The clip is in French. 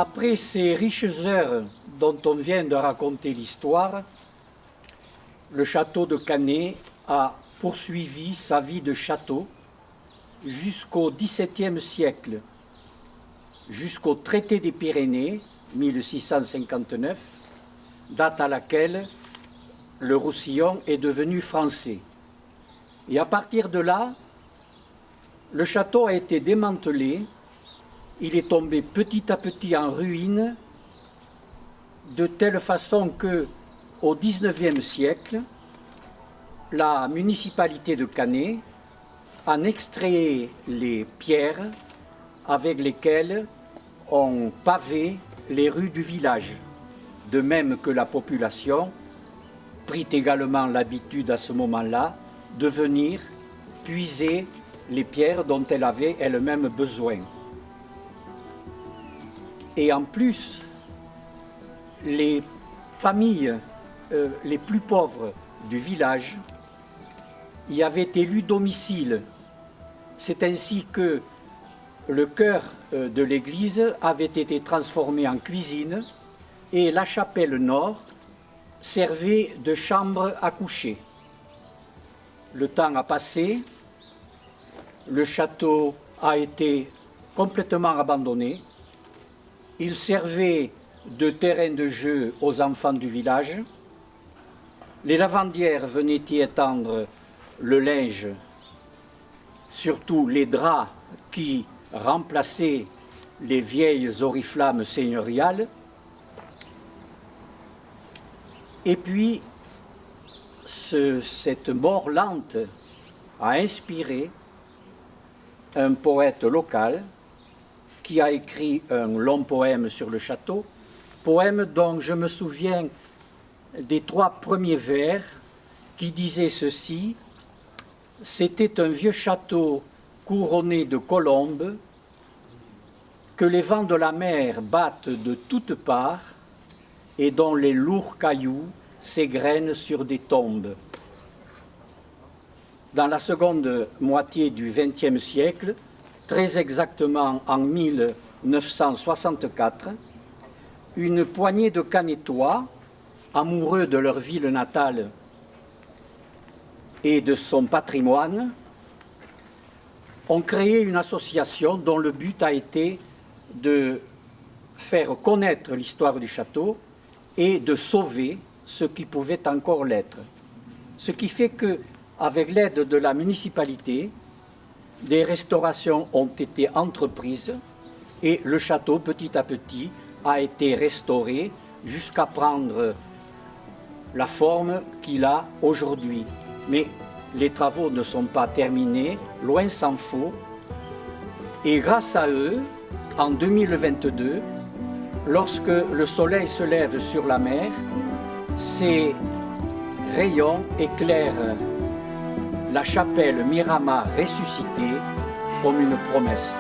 Après ces riches heures dont on vient de raconter l'histoire, le château de Cannet a poursuivi sa vie de château jusqu'au XVIIe siècle, jusqu'au traité des Pyrénées, 1659, date à laquelle le Roussillon est devenu français. Et à partir de là, le château a été démantelé, il est tombé petit à petit en ruine, de telle façon que, au XIXe siècle, la municipalité de Cannet en extrait les pierres avec lesquelles on pavait les rues du village, de même que la population prit également l'habitude à ce moment-là de venir puiser les pierres dont elle avait elle-même besoin. Et en plus, les familles les plus pauvres du village y avaient élu domicile. C'est ainsi que le chœur de l'église avait été transformé en cuisine et la chapelle nord servait de chambre à coucher. Le temps a passé, le château a été complètement abandonné. Il servait de terrain de jeu aux enfants du village. Les lavandières venaient y étendre le linge, surtout les draps qui remplaçaient les vieilles oriflammes seigneuriales. Et puis, cette mort lente a inspiré un poète local qui a écrit un long poème sur le château, poème dont je me souviens des 3 premiers vers qui disaient ceci: « C'était un vieux château couronné de colombes que les vents de la mer battent de toutes parts et dont les lourds cailloux s'égrènent sur des tombes. » Dans la seconde moitié du XXe siècle, très exactement en 1964, une poignée de Cannetois, amoureux de leur ville natale et de son patrimoine, ont créé une association dont le but a été de faire connaître l'histoire du château et de sauver ce qui pouvait encore l'être. Ce qui fait qu'avec l'aide de la municipalité, des restaurations ont été entreprises et le château, petit à petit, a été restauré jusqu'à prendre la forme qu'il a aujourd'hui. Mais les travaux ne sont pas terminés, loin s'en faut. Et grâce à eux, en 2022, lorsque le soleil se lève sur la mer, ces rayons éclairent la chapelle Miramar ressuscitée comme une promesse.